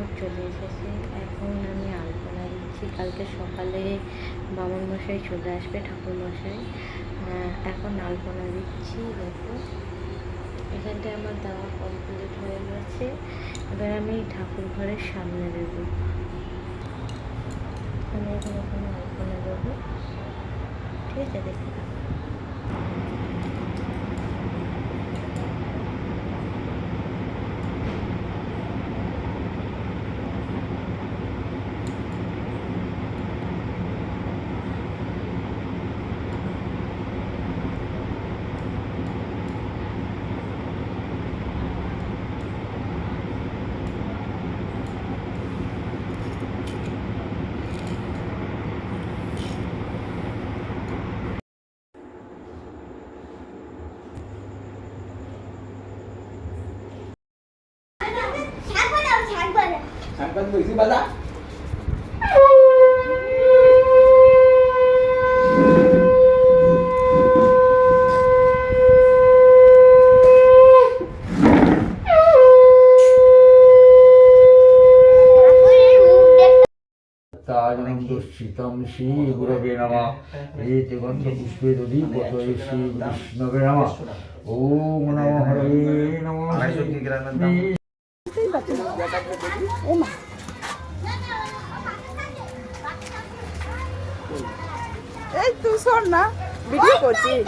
আমার চলে এসেছে। এখন আমি আলপনা দিচ্ছি। কালকে সকালে বামন মশাই চলে আসবে, ঠাকুর মশাই। এখন আলপনা দিচ্ছি। দেখো এখানটায় আমার দেওয়া কমপ্লিট হয়ে গেছে। এবার আমি ঠাকুর ঘরের সামনে দেবো। আমি এখানে আলপনা দেবো, ঠিক আছে? দেখতে থাকো। 잠깐 더 있으면 받아. ताजनन्दुश्चितं श्रीगुरवे नमः एतगन्धपुष्पेदुदीपतये श्रीविष्णवे नमः ॐ नमो हरये नमः। এই তুই শোন না, ভিডিও করছিস।